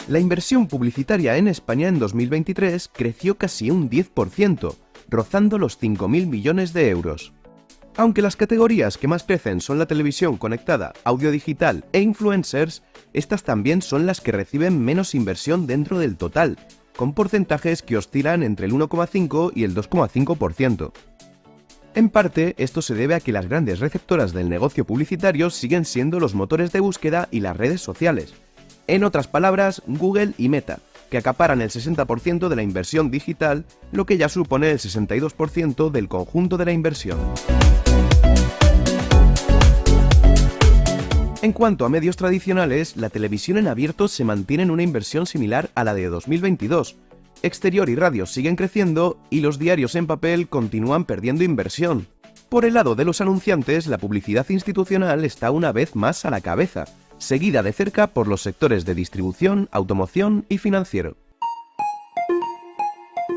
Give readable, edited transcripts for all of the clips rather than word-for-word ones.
La inversión publicitaria en España en 2023 creció casi un 10%, rozando los 5.000 millones de euros. Aunque las categorías que más crecen son la televisión conectada, audio digital e influencers, estas también son las que reciben menos inversión dentro del total, con porcentajes que oscilan entre el 1,5 y el 2,5%. En parte, esto se debe a que las grandes receptoras del negocio publicitario siguen siendo los motores de búsqueda y las redes sociales. En otras palabras, Google y Meta, que acaparan el 60% de la inversión digital, lo que ya supone el 62% del conjunto de la inversión. En cuanto a medios tradicionales, la televisión en abierto se mantiene en una inversión similar a la de 2022. Exterior y radio siguen creciendo y los diarios en papel continúan perdiendo inversión. Por el lado de los anunciantes, la publicidad institucional está una vez más a la cabeza, seguida de cerca por los sectores de distribución, automoción y financiero.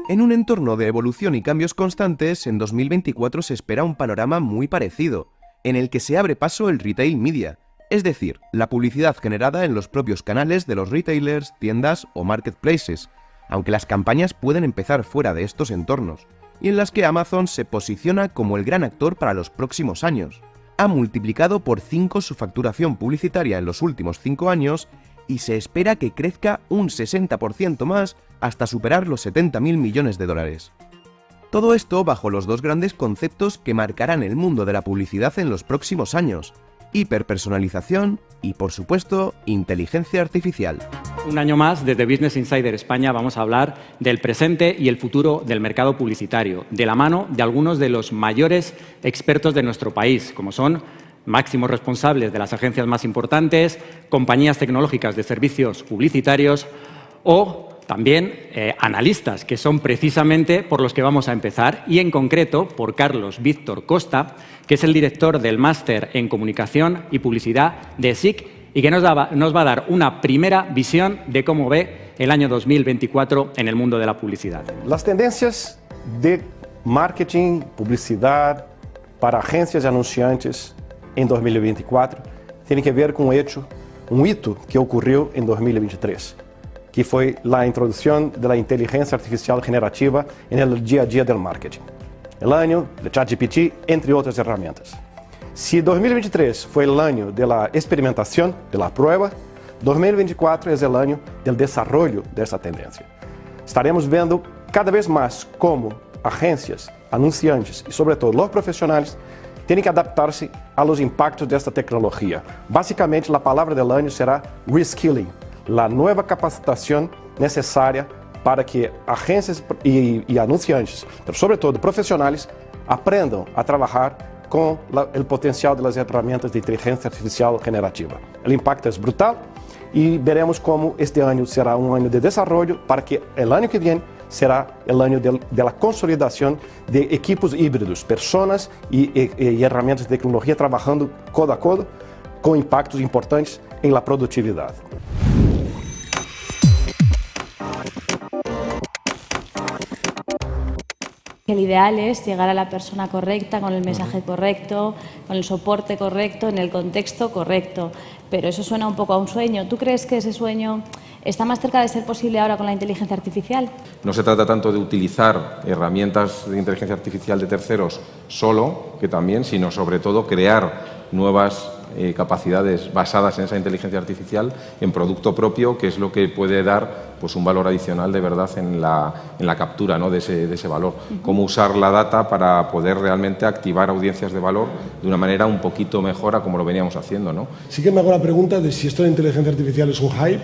En un entorno de evolución y cambios constantes, en 2024 se espera un panorama muy parecido, en el que se abre paso el retail media, es decir, la publicidad generada en los propios canales de los retailers, tiendas o marketplaces, aunque las campañas pueden empezar fuera de estos entornos, y en las que Amazon se posiciona como el gran actor para los próximos años. Ha multiplicado por 5 su facturación publicitaria en los últimos 5 años y se espera que crezca un 60% más hasta superar los 70.000 millones de dólares. Todo esto bajo los dos grandes conceptos que marcarán el mundo de la publicidad en los próximos años: hiperpersonalización y, por supuesto, inteligencia artificial. Un año más, desde Business Insider España, vamos a hablar del presente y el futuro del mercado publicitario, de la mano de algunos de los mayores expertos de nuestro país, como son máximos responsables de las agencias más importantes, compañías tecnológicas de servicios publicitarios o también analistas, que son precisamente por los que vamos a empezar, y en concreto por Carlos Víctor Costa, que es el director del Máster en Comunicación y Publicidad de SIC y que nos va a dar una primera visión de cómo ve el año 2024 en el mundo de la publicidad. Las tendencias de marketing, publicidad para agencias y anunciantes en 2024 tienen que ver con un hito que ocurrió en 2023, que fue la introducción de la inteligencia artificial generativa en el día a día del marketing. El año de ChatGPT, entre otras herramientas. Si 2023 fue el año de la experimentación, de la prueba, 2024 es el año del desarrollo de esa tendencia. Estaremos viendo cada vez más cómo agencias, anunciantes y sobre todo los profesionales tienen que adaptarse a los impactos de esta tecnología. Básicamente, la palabra del año será reskilling, la nueva capacitación necesaria para que agencias y anunciantes, pero sobre todo profesionales, aprendan a trabajar con el potencial de las herramientas de inteligencia artificial generativa. El impacto es brutal y veremos cómo este año será un año de desarrollo para que el año que viene será el año de la consolidación de equipos híbridos, personas y herramientas de tecnología trabajando codo a codo con impactos importantes en la productividad. El ideal es llegar a la persona correcta, con el mensaje correcto, con el soporte correcto, en el contexto correcto. Pero eso suena un poco a un sueño. ¿Tú crees que ese sueño está más cerca de ser posible ahora con la inteligencia artificial? No se trata tanto de utilizar herramientas de inteligencia artificial de terceros solo, que también, sino sobre todo crear nuevas capacidades basadas en esa inteligencia artificial en producto propio, que es lo que puede dar pues un valor adicional de verdad en la captura, ¿no?, de ese valor. Cómo usar la data para poder realmente activar audiencias de valor de una manera un poquito mejor a como lo veníamos haciendo, ¿no? Sí que me hago la pregunta de si esto de inteligencia artificial es un hype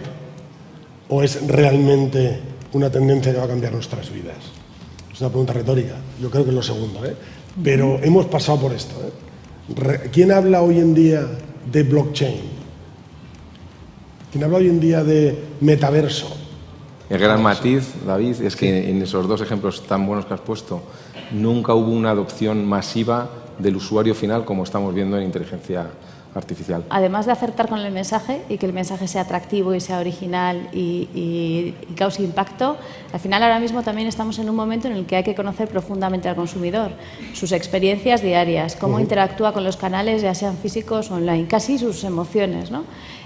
o es realmente una tendencia que va a cambiar nuestras vidas. Es una pregunta retórica. Yo creo que es lo segundo, ¿eh? Pero hemos pasado por esto, ¿eh? ¿Quién habla hoy en día de blockchain? ¿Quién habla hoy en día de metaverso? El gran matiz, David, es que en esos dos ejemplos tan buenos que has puesto, nunca hubo una adopción masiva del usuario final como estamos viendo en inteligencia artificial. Además de acertar con el mensaje y que el mensaje sea atractivo y sea original y cause impacto, al final ahora mismo también estamos en un momento en el que hay que conocer profundamente al consumidor, sus experiencias diarias, cómo interactúa con los canales, ya sean físicos o online, casi sus emociones, ¿no?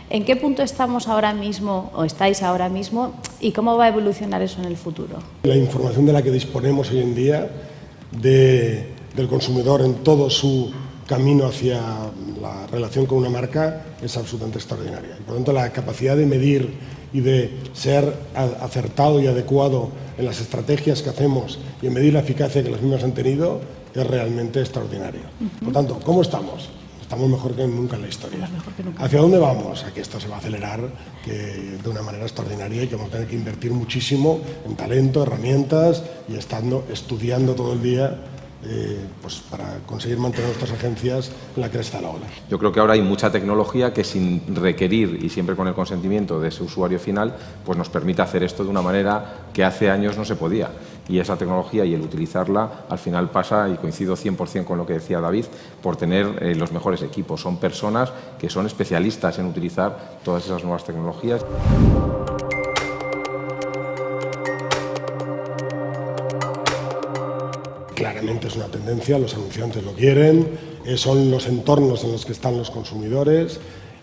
¿En qué punto estamos ahora mismo o estáis ahora mismo y cómo va a evolucionar eso en el futuro? La información de la que disponemos hoy en día del consumidor en todo su camino hacia la relación con una marca es absolutamente extraordinaria. Y por lo tanto, la capacidad de medir y de ser acertado y adecuado en las estrategias que hacemos y en medir la eficacia que las mismas han tenido es realmente extraordinaria. Por lo tanto, ¿cómo estamos? Estamos mejor que nunca en la historia. ¿Hacia dónde vamos? A que esto se va a acelerar de una manera extraordinaria y que vamos a tener que invertir muchísimo en talento, herramientas y estudiando todo el día pues para conseguir mantener nuestras agencias en la cresta de la ola. Yo creo que ahora hay mucha tecnología que sin requerir y siempre con el consentimiento de ese usuario final, pues nos permite hacer esto de una manera que hace años no se podía. Y esa tecnología y el utilizarla al final pasa, y coincido 100% con lo que decía David, por tener los mejores equipos. Son personas que son especialistas en utilizar todas esas nuevas tecnologías. Claramente es una tendencia, los anunciantes lo quieren, son los entornos en los que están los consumidores,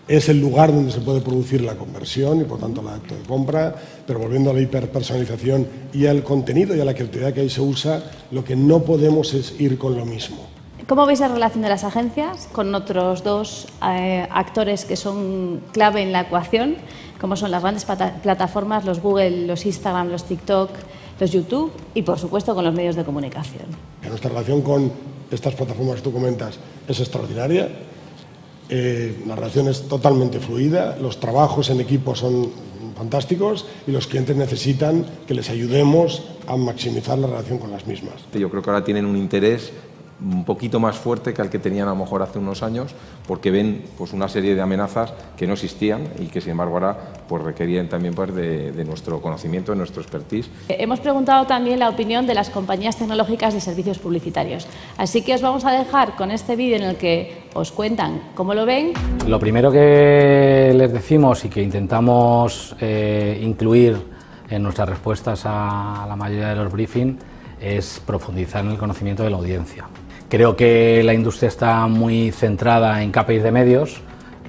es el lugar donde se puede producir la conversión y por tanto el acto de compra, pero volviendo a la hiperpersonalización y al contenido y a la creatividad que ahí se usa, lo que no podemos es ir con lo mismo. ¿Cómo veis la relación de las agencias con otros dos actores que son clave en la ecuación, como son las grandes plataformas, los Google, los Instagram, los TikTok, los YouTube y, por supuesto, con los medios de comunicación? Nuestra relación con estas plataformas que tú comentas es extraordinaria. La relación es totalmente fluida, los trabajos en equipo son fantásticos y los clientes necesitan que les ayudemos a maximizar la relación con las mismas. Yo creo que ahora tienen un interés un poquito más fuerte que al que tenían a lo mejor hace unos años, porque ven pues una serie de amenazas que no existían y que sin embargo ahora pues requerían también pues, de nuestro conocimiento, de nuestro expertise. Hemos preguntado también la opinión de las compañías tecnológicas de servicios publicitarios, así que os vamos a dejar con este vídeo en el que os cuentan cómo lo ven. Lo primero que les decimos y que intentamos incluir en nuestras respuestas a la mayoría de los briefings es profundizar en el conocimiento de la audiencia. Creo que la industria está muy centrada en KPIs de medios,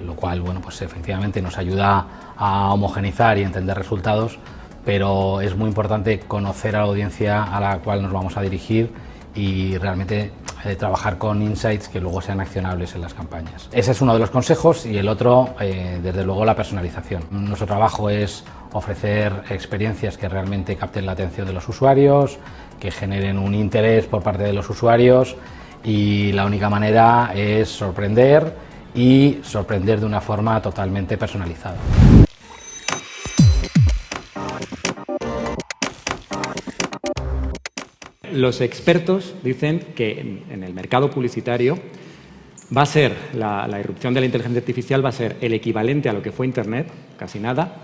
lo cual, bueno, pues efectivamente nos ayuda a homogeneizar y entender resultados, pero es muy importante conocer a la audiencia a la cual nos vamos a dirigir y realmente trabajar con insights que luego sean accionables en las campañas. Ese es uno de los consejos y el otro, desde luego, la personalización. Nuestro trabajo es ofrecer experiencias que realmente capten la atención de los usuarios, que generen un interés por parte de los usuarios y la única manera es sorprender y sorprender de una forma totalmente personalizada. Los expertos dicen que en el mercado publicitario va a ser la irrupción de la inteligencia artificial va a ser el equivalente a lo que fue Internet, casi nada,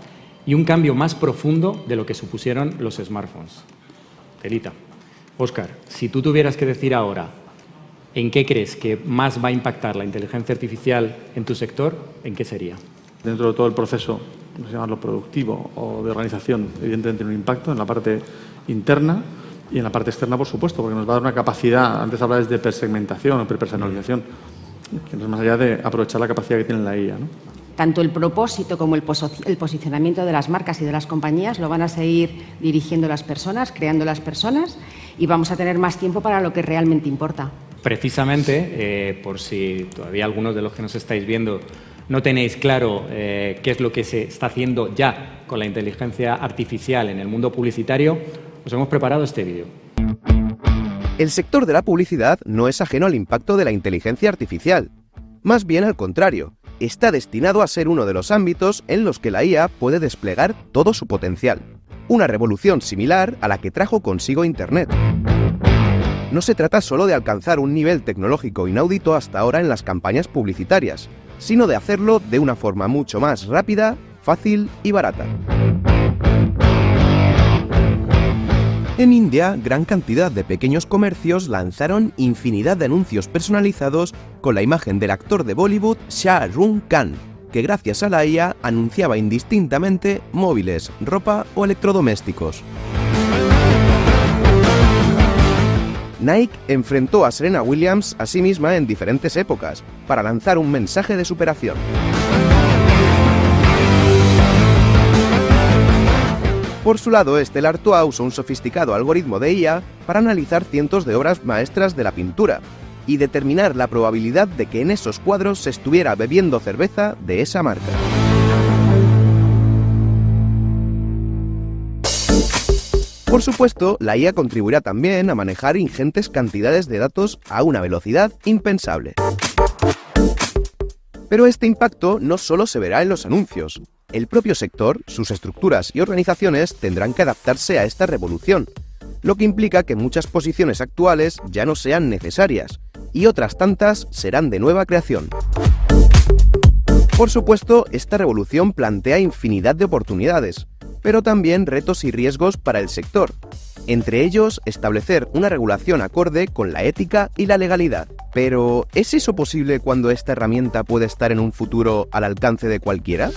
y un cambio más profundo de lo que supusieron los smartphones. Telita. Óscar, si tú tuvieras que decir ahora en qué crees que más va a impactar la inteligencia artificial en tu sector, ¿en qué sería? Dentro de todo el proceso, no sé llamarlo productivo o de organización, evidentemente tiene un impacto en la parte interna y en la parte externa, por supuesto, porque nos va a dar una capacidad, antes hablabas de hipersegmentación o hiperpersonalización, que no es más allá de aprovechar la capacidad que tiene la IA, ¿no? Tanto el propósito como el posicionamiento de las marcas y de las compañías lo van a seguir dirigiendo las personas, creando las personas, y vamos a tener más tiempo para lo que realmente importa. Precisamente, por si todavía algunos de los que nos estáis viendo no tenéis claro qué es lo que se está haciendo ya con la inteligencia artificial en el mundo publicitario, os hemos preparado este vídeo. El sector de la publicidad no es ajeno al impacto de la inteligencia artificial. Más bien al contrario, está destinado a ser uno de los ámbitos en los que la IA puede desplegar todo su potencial. Una revolución similar a la que trajo consigo Internet. No se trata solo de alcanzar un nivel tecnológico inaudito hasta ahora en las campañas publicitarias, sino de hacerlo de una forma mucho más rápida, fácil y barata. En India, gran cantidad de pequeños comercios lanzaron infinidad de anuncios personalizados con la imagen del actor de Bollywood Shah Rukh Khan, que gracias a la IA anunciaba indistintamente móviles, ropa o electrodomésticos. Nike enfrentó a Serena Williams a sí misma en diferentes épocas para lanzar un mensaje de superación. Por su lado, Stella Artois usó un sofisticado algoritmo de IA para analizar cientos de obras maestras de la pintura y determinar la probabilidad de que en esos cuadros se estuviera bebiendo cerveza de esa marca. Por supuesto, la IA contribuirá también a manejar ingentes cantidades de datos a una velocidad impensable. Pero este impacto no solo se verá en los anuncios. El propio sector, sus estructuras y organizaciones tendrán que adaptarse a esta revolución, lo que implica que muchas posiciones actuales ya no sean necesarias y otras tantas serán de nueva creación. Por supuesto, esta revolución plantea infinidad de oportunidades, pero también retos y riesgos para el sector. Entre ellos, establecer una regulación acorde con la ética y la legalidad. Pero, ¿es eso posible cuando esta herramienta puede estar en un futuro al alcance de cualquiera?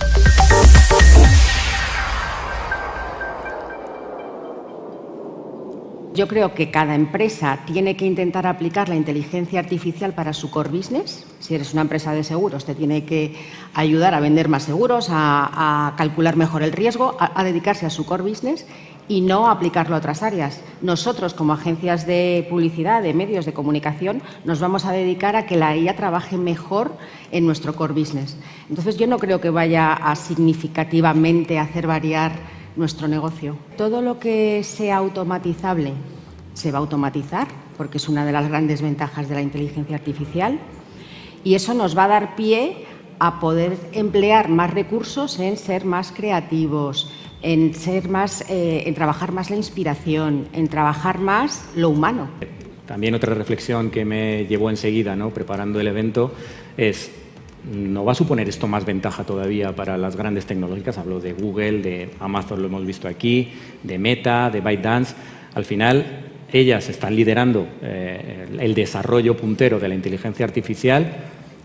Yo creo que cada empresa tiene que intentar aplicar la inteligencia artificial para su core business. Si eres una empresa de seguros, te tiene que ayudar a vender más seguros, a calcular mejor el riesgo, a dedicarse a su core business y no aplicarlo a otras áreas. Nosotros, como agencias de publicidad, de medios de comunicación, nos vamos a dedicar a que la IA trabaje mejor en nuestro core business. Entonces, yo no creo que vaya a significativamente hacer variar nuestro negocio. Todo lo que sea automatizable se va a automatizar, porque es una de las grandes ventajas de la inteligencia artificial, y eso nos va a dar pie a poder emplear más recursos en ser más creativos, en trabajar más la inspiración, en trabajar más lo humano. También otra reflexión que me llevó enseguida, ¿no?, preparando el evento, es: ¿no va a suponer esto más ventaja todavía para las grandes tecnológicas? Hablo de Google, de Amazon, lo hemos visto aquí, de Meta, de ByteDance. Al final, ellas están liderando el desarrollo puntero de la inteligencia artificial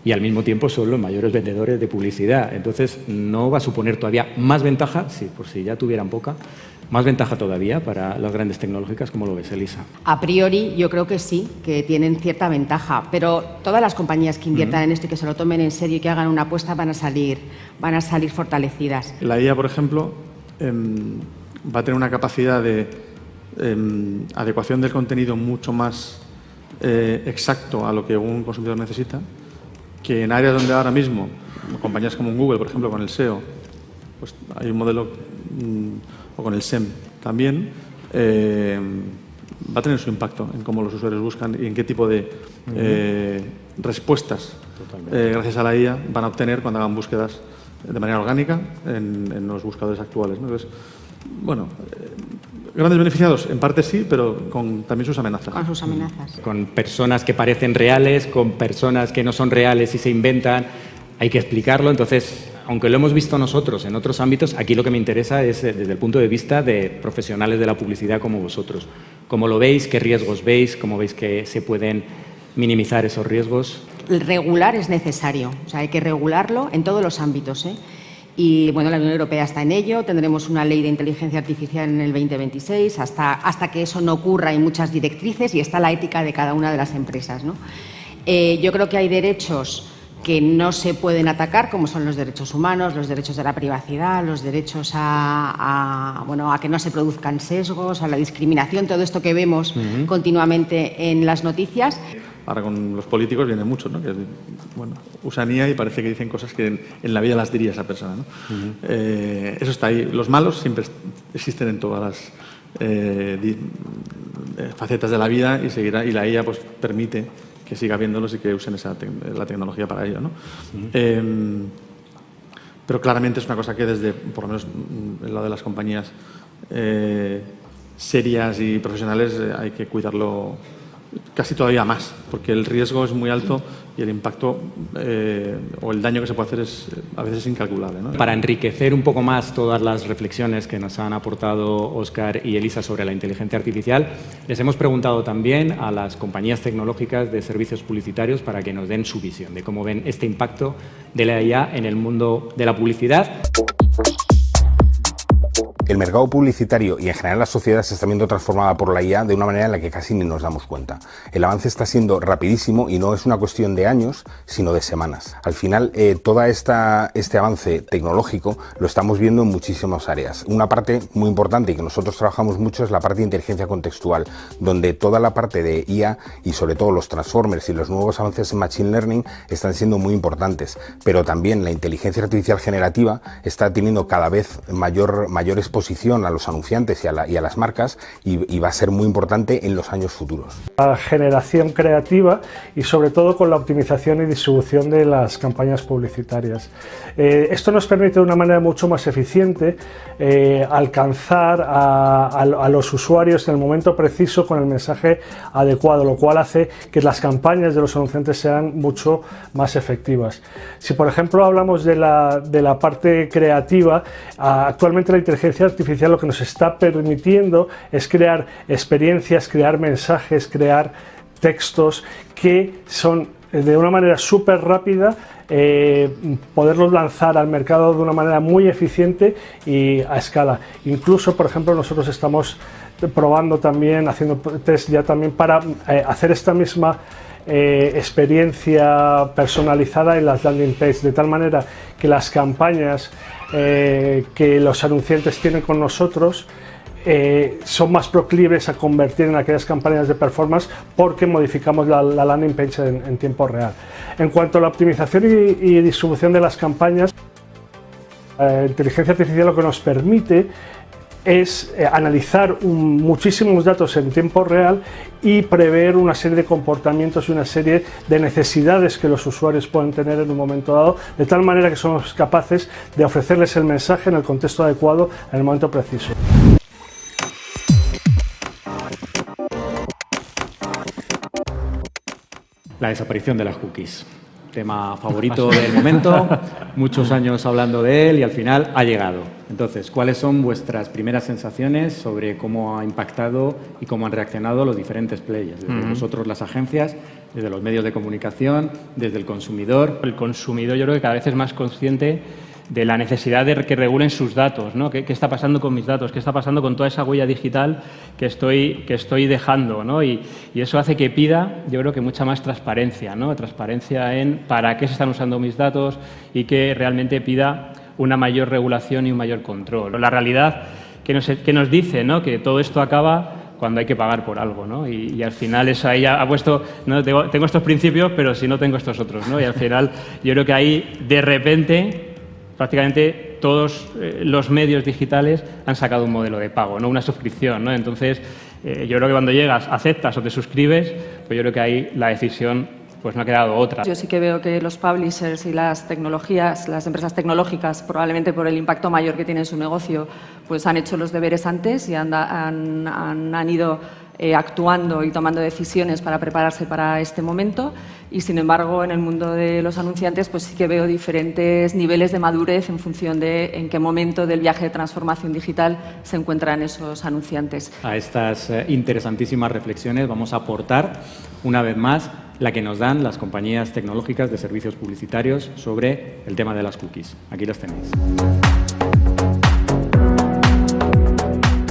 y al mismo tiempo son los mayores vendedores de publicidad. Entonces, ¿no va a suponer todavía más ventaja, sí, por si ya tuvieran poca, más ventaja todavía para las grandes tecnológicas? ¿Cómo lo ves, Elisa? A priori, yo creo que sí, que tienen cierta ventaja, pero todas las compañías que inviertan en esto y que se lo tomen en serio y que hagan una apuesta van a salir fortalecidas. La IA, por ejemplo, va a tener una capacidad de adecuación del contenido mucho más exacto a lo que un consumidor necesita, que en áreas donde ahora mismo, compañías como Google, por ejemplo, con el SEO, pues hay un modelo, o con el SEM también, va a tener su impacto en cómo los usuarios buscan y en qué tipo de respuestas, gracias a la IA, van a obtener cuando hagan búsquedas de manera orgánica en los buscadores actuales, ¿no? Entonces, bueno, grandes beneficiados, en parte sí, pero con también sus amenazas. Con sus amenazas. Con personas que parecen reales, con personas que no son reales y se inventan. Hay que explicarlo. Entonces, aunque lo hemos visto nosotros en otros ámbitos, aquí lo que me interesa es desde el punto de vista de profesionales de la publicidad como vosotros. ¿Cómo lo veis? ¿Qué riesgos veis? ¿Cómo veis que se pueden minimizar esos riesgos? Regular es necesario, o sea, hay que regularlo en todos los ámbitos, ¿eh? Y bueno, la Unión Europea está en ello, tendremos una ley de inteligencia artificial en el 2026, hasta que eso no ocurra hay muchas directrices y está la ética de cada una de las empresas, ¿no? Yo creo que hay derechos que no se pueden atacar, como son los derechos humanos, los derechos de la privacidad, los derechos a que no se produzcan sesgos, a la discriminación, todo esto que vemos continuamente en las noticias. Ahora con los políticos viene mucho, ¿no? Que, bueno, usan IA y parece que dicen cosas que en la vida las diría esa persona, ¿no? Eso está ahí. Los malos siempre existen en todas las facetas de la vida y seguirá, y la IA pues permite que siga viéndolos y que usen la tecnología para ello, ¿no? Pero claramente es una cosa que desde, por lo menos en lo de las compañías serias y profesionales, hay que cuidarlo casi todavía más, porque el riesgo es muy alto y el impacto o el daño que se puede hacer es a veces incalculable, ¿no? Para enriquecer un poco más todas las reflexiones que nos han aportado Óscar y Elisa sobre la inteligencia artificial, les hemos preguntado también a las compañías tecnológicas de servicios publicitarios para que nos den su visión de cómo ven este impacto de la IA en el mundo de la publicidad. El mercado publicitario y en general la sociedad se está viendo transformada por la IA de una manera en la que casi ni nos damos cuenta. El avance está siendo rapidísimo y no es una cuestión de años, sino de semanas. Al final, todo este avance tecnológico lo estamos viendo en muchísimas áreas. Una parte muy importante y que nosotros trabajamos mucho es la parte de inteligencia contextual, donde toda la parte de IA y sobre todo los transformers y los nuevos avances en machine learning están siendo muy importantes. Pero también la inteligencia artificial generativa está teniendo cada vez mayor exposición a los anunciantes y a las marcas y va a ser muy importante en los años futuros. La generación creativa y sobre todo con la optimización y distribución de las campañas publicitarias. Esto nos permite de una manera mucho más eficiente alcanzar a los usuarios en el momento preciso con el mensaje adecuado, lo cual hace que las campañas de los anunciantes sean mucho más efectivas. Si por ejemplo hablamos de la parte creativa, actualmente la inteligencia artificial lo que nos está permitiendo es crear experiencias, crear mensajes, crear textos que son de una manera súper rápida, poderlos lanzar al mercado de una manera muy eficiente y a escala. Incluso, por ejemplo, nosotros estamos probando también, haciendo test ya también para hacer esta misma experiencia personalizada en las landing pages, de tal manera que las campañas que los anunciantes tienen con nosotros son más proclives a convertir en aquellas campañas de performance porque modificamos la landing page en tiempo real. En cuanto a la optimización y distribución de las campañas, la inteligencia artificial lo que nos permite es analizar muchísimos datos en tiempo real y prever una serie de comportamientos y una serie de necesidades que los usuarios pueden tener en un momento dado, de tal manera que somos capaces de ofrecerles el mensaje en el contexto adecuado en el momento preciso. La desaparición de las cookies. Tema favorito del momento, muchos años hablando de él y al final ha llegado. Entonces, ¿cuáles son vuestras primeras sensaciones sobre cómo ha impactado y cómo han reaccionado los diferentes players? Desde vosotros, las agencias, desde los medios de comunicación, desde el consumidor. El consumidor yo creo que cada vez es más consciente de la necesidad de que regulen sus datos, ¿no? ¿Qué está pasando con mis datos? ¿Qué está pasando con toda esa huella digital que estoy dejando, ¿no? Y eso hace que pida, yo creo que mucha más transparencia, ¿no? Transparencia en para qué se están usando mis datos y que realmente pida una mayor regulación y un mayor control. La realidad que nos dice, ¿no? Que todo esto acaba cuando hay que pagar por algo, ¿no? Y al final eso ahí ha puesto, no, tengo estos principios, pero si no tengo estos otros, ¿no? Y al final yo creo que ahí de repente prácticamente todos los medios digitales han sacado un modelo de pago, no una suscripción, ¿no? Entonces, yo creo que cuando llegas, aceptas o te suscribes, pues yo creo que ahí la decisión pues no ha quedado otra. Yo sí que veo que los publishers y las tecnologías, las empresas tecnológicas, probablemente por el impacto mayor que tiene en su negocio, pues han hecho los deberes antes y han ido actuando y tomando decisiones para prepararse para este momento. Y sin embargo, en el mundo de los anunciantes, pues sí que veo diferentes niveles de madurez en función de en qué momento del viaje de transformación digital se encuentran esos anunciantes. A estas interesantísimas reflexiones vamos a aportar una vez más la que nos dan las compañías tecnológicas de servicios publicitarios sobre el tema de las cookies. Aquí las tenéis.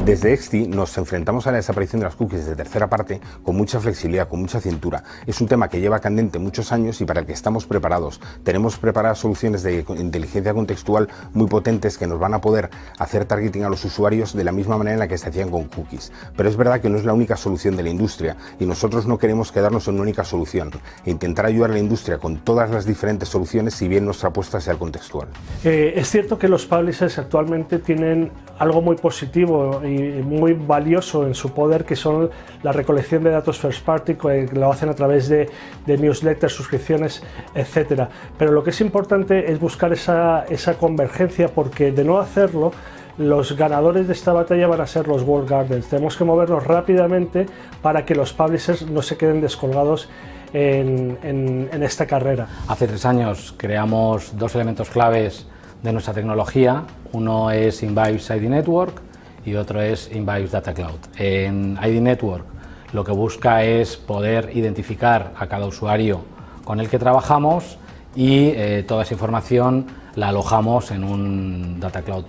Desde Exti nos enfrentamos a la desaparición de las cookies de tercera parte con mucha flexibilidad, con mucha cintura. Es un tema que lleva candente muchos años y para el que estamos preparados. Tenemos preparadas soluciones de inteligencia contextual muy potentes que nos van a poder hacer targeting a los usuarios de la misma manera en la que se hacían con cookies. Pero es verdad que no es la única solución de la industria y nosotros no queremos quedarnos en una única solución e intentar ayudar a la industria con todas las diferentes soluciones, si bien nuestra apuesta sea el contextual. Es cierto que los publishers actualmente tienen algo muy positivo y muy valioso en su poder, que son la recolección de datos first party, que lo hacen a través de newsletters, suscripciones, etcétera. Pero lo que es importante es buscar esa convergencia, porque de no hacerlo los ganadores de esta batalla van a ser los walled gardens. Tenemos que movernos rápidamente para que los publishers no se queden descolgados en esta carrera. Hace 3 años creamos 2 elementos claves de nuestra tecnología. Uno es Invives ID Network y otro es Invives Data Cloud. En ID Network lo que busca es poder identificar a cada usuario con el que trabajamos y toda esa información la alojamos en un Data Cloud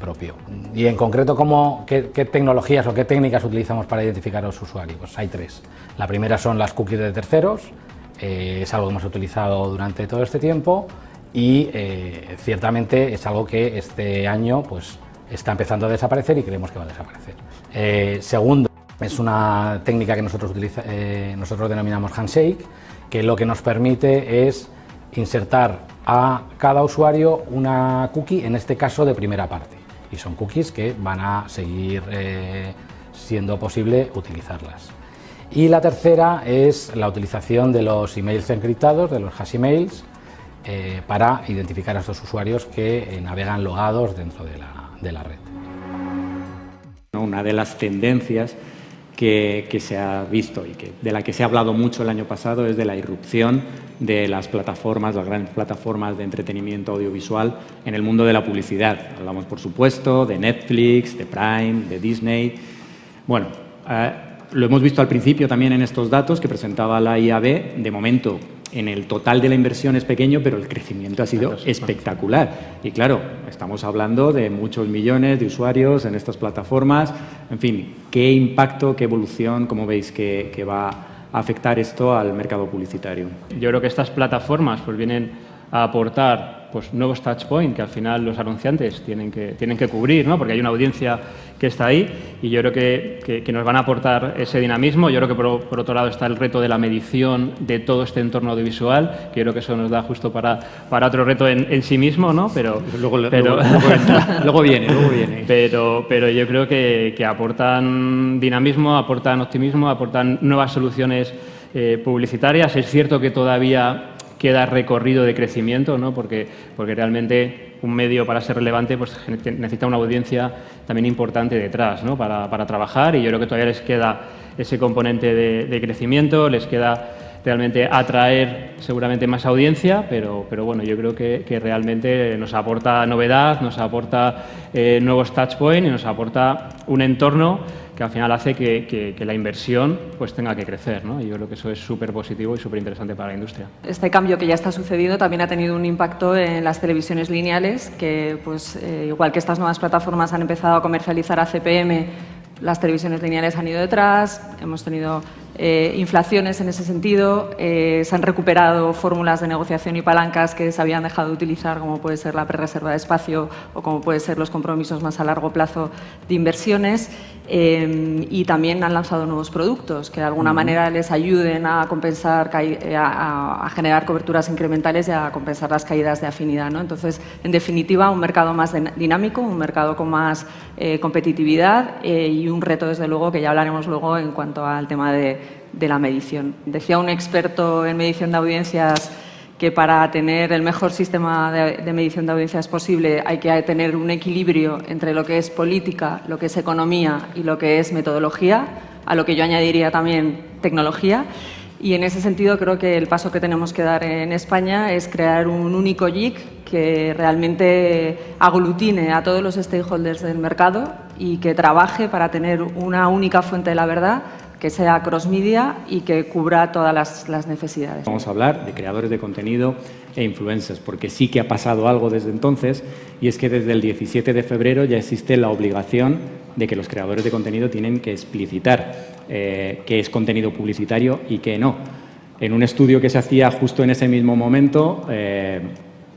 propio. Y en concreto, ¿qué tecnologías o qué técnicas utilizamos para identificar a los usuarios? Pues hay 3. La primera son las cookies de terceros, es algo que hemos utilizado durante todo este tiempo y ciertamente es algo que este año pues, está empezando a desaparecer y creemos que va a desaparecer. Segundo, es una técnica que nosotros denominamos handshake, que lo que nos permite es insertar a cada usuario una cookie, en este caso de primera parte, y son cookies que van a seguir siendo posible utilizarlas. Y la tercera es la utilización de los emails encriptados, de los hash emails, para identificar a estos usuarios que navegan logados dentro de la red. Una de las tendencias que se ha visto y de la que se ha hablado mucho el año pasado es de la irrupción de las plataformas, las grandes plataformas de entretenimiento audiovisual en el mundo de la publicidad. Hablamos, por supuesto, de Netflix, de Prime, de Disney. Bueno, lo hemos visto al principio también en estos datos que presentaba la IAB. De momento, en el total de la inversión es pequeño, pero el crecimiento ha sido espectacular. Y claro, estamos hablando de muchos millones de usuarios en estas plataformas. En fin, ¿qué impacto, qué evolución, cómo veis que va a afectar esto al mercado publicitario? Yo creo que estas plataformas pues, vienen a aportar pues, nuevos touch points que al final los anunciantes tienen que cubrir, ¿no? Porque hay una audiencia que está ahí y yo creo que nos van a aportar ese dinamismo. Yo creo que por otro lado está el reto de la medición de todo este entorno audiovisual, que yo creo que eso nos da justo para otro reto en sí mismo, ¿no? Pero luego viene. Pero yo creo que aportan dinamismo, aportan optimismo, aportan nuevas soluciones publicitarias. Es cierto que todavía queda recorrido de crecimiento, ¿no? Porque realmente un medio para ser relevante pues, necesita una audiencia también importante detrás, ¿no? para trabajar, y yo creo que todavía les queda ese componente de crecimiento, les queda realmente atraer seguramente más audiencia, pero bueno, yo creo que realmente nos aporta novedad, nos aporta nuevos touch points y nos aporta un entorno que al final hace que la inversión pues tenga que crecer, ¿no? Y yo creo que eso es súper positivo y súper interesante para la industria. Este cambio que ya está sucediendo también ha tenido un impacto en las televisiones lineales, que pues igual que estas nuevas plataformas han empezado a comercializar a CPM, las televisiones lineales han ido detrás, hemos tenido inflaciones en ese sentido, se han recuperado fórmulas de negociación y palancas que se habían dejado de utilizar, como puede ser la prerreserva de espacio o como puede ser los compromisos más a largo plazo de inversiones, y también han lanzado nuevos productos que de alguna manera les ayuden a compensar, a generar coberturas incrementales y a compensar las caídas de afinidad, ¿no? Entonces, en definitiva, un mercado más dinámico, un mercado con más competitividad y un reto, desde luego, que ya hablaremos luego en cuanto al tema de la medición. Decía un experto en medición de audiencias que para tener el mejor sistema de medición de audiencias posible hay que tener un equilibrio entre lo que es política, lo que es economía y lo que es metodología, a lo que yo añadiría también tecnología. Y en ese sentido creo que el paso que tenemos que dar en España es crear un único JIC que realmente aglutine a todos los stakeholders del mercado y que trabaje para tener una única fuente de la verdad, que sea cross-media y que cubra todas las necesidades. Vamos a hablar de creadores de contenido e influencers, porque sí que ha pasado algo desde entonces, y es que desde el 17 de febrero ya existe la obligación de que los creadores de contenido tienen que explicitar qué es contenido publicitario y qué no. En un estudio que se hacía justo en ese mismo momento,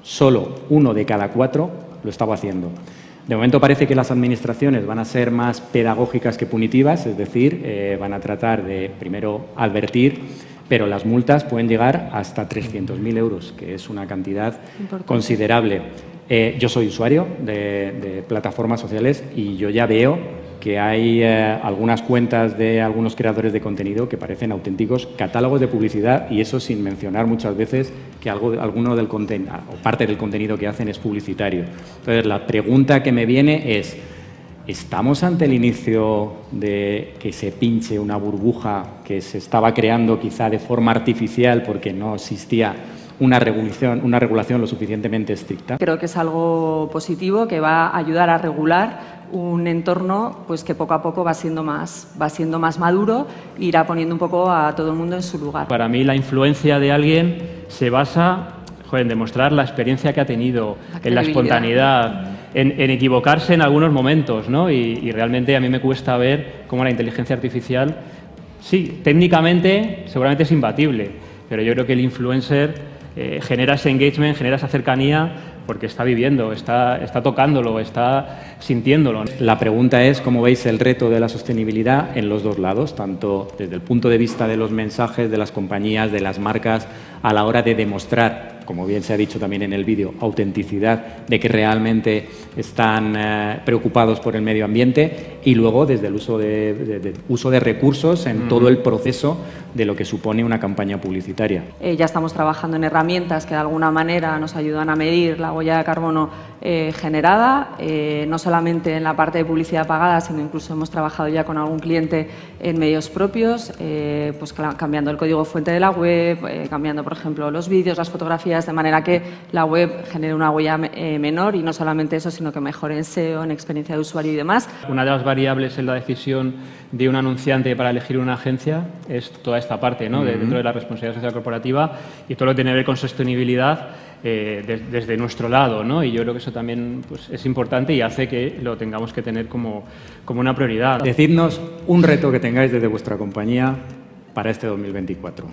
solo 1 de cada 4 lo estaba haciendo. De momento parece que las administraciones van a ser más pedagógicas que punitivas, es decir, van a tratar de, primero, advertir, pero las multas pueden llegar hasta 300.000 euros, que es una cantidad considerable. Yo soy usuario de plataformas sociales y yo ya veo que hay algunas cuentas de algunos creadores de contenido que parecen auténticos catálogos de publicidad, y eso sin mencionar muchas veces que alguno del contenido o parte del contenido que hacen es publicitario. Entonces, la pregunta que me viene es, ¿estamos ante el inicio de que se pinche una burbuja que se estaba creando quizá de forma artificial porque no existía una regulación lo suficientemente estricta? Creo que es algo positivo que va a ayudar a regular un entorno pues, que poco a poco va siendo más maduro e irá poniendo un poco a todo el mundo en su lugar. Para mí la influencia de alguien se basa en demostrar la experiencia que ha tenido, en la espontaneidad, en equivocarse en algunos momentos, ¿no? Y realmente a mí me cuesta ver cómo la inteligencia artificial, sí, técnicamente seguramente es imbatible, pero yo creo que el influencer genera ese engagement, genera esa cercanía porque está viviendo, está tocándolo, está sintiéndolo. La pregunta es, ¿cómo veis el reto de la sostenibilidad en los dos lados, tanto desde el punto de vista de los mensajes, de las compañías, de las marcas, a la hora de demostrar, como bien se ha dicho también en el vídeo, autenticidad de que realmente están preocupados por el medio ambiente, y luego desde el uso de recursos en todo el proceso de lo que supone una campaña publicitaria? Ya estamos trabajando en herramientas que de alguna manera nos ayudan a medir la huella de carbono generada, no solamente en la parte de publicidad pagada, sino incluso hemos trabajado ya con algún cliente en medios propios, pues cambiando el código fuente de la web, cambiando, por ejemplo, los vídeos, las fotografías, de manera que la web genere una huella menor, y no solamente eso, sino que mejore en SEO, en experiencia de usuario y demás. Una de las variables en la decisión de un anunciante para elegir una agencia es toda esta parte, ¿no? Dentro de la responsabilidad social corporativa, y todo lo que tiene que ver con sostenibilidad desde nuestro lado, ¿no? Y yo creo que eso también pues, es importante y hace que lo tengamos que tener como una prioridad. Decidnos un reto que tengáis desde vuestra compañía para este 2024.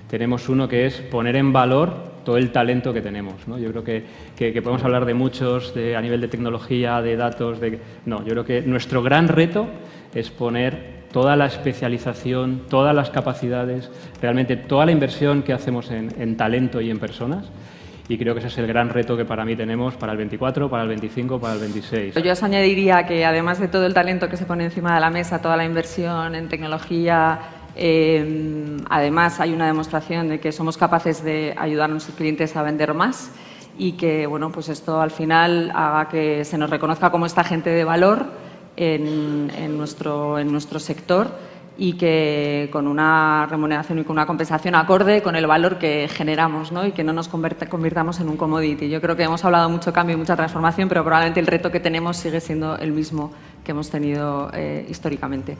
Tenemos uno que es poner en valor todo el talento que tenemos, ¿no? Yo creo que podemos hablar de muchos, a nivel de tecnología, de datos, no, yo creo que nuestro gran reto es poner toda la especialización, todas las capacidades, realmente toda la inversión que hacemos en talento y en personas. Y creo que ese es el gran reto que para mí tenemos para el 24, para el 25, para el 26. Yo os añadiría que además de todo el talento que se pone encima de la mesa, toda la inversión en tecnología, además hay una demostración de que somos capaces de ayudar a nuestros clientes a vender más, y que bueno, pues esto al final haga que se nos reconozca como esta gente de valor en nuestro sector, y que con una remuneración y con una compensación acorde con el valor que generamos, ¿no? Y que no nos convirtamos en un commodity. Yo creo que hemos hablado mucho cambio y mucha transformación, pero probablemente el reto que tenemos sigue siendo el mismo que hemos tenido históricamente.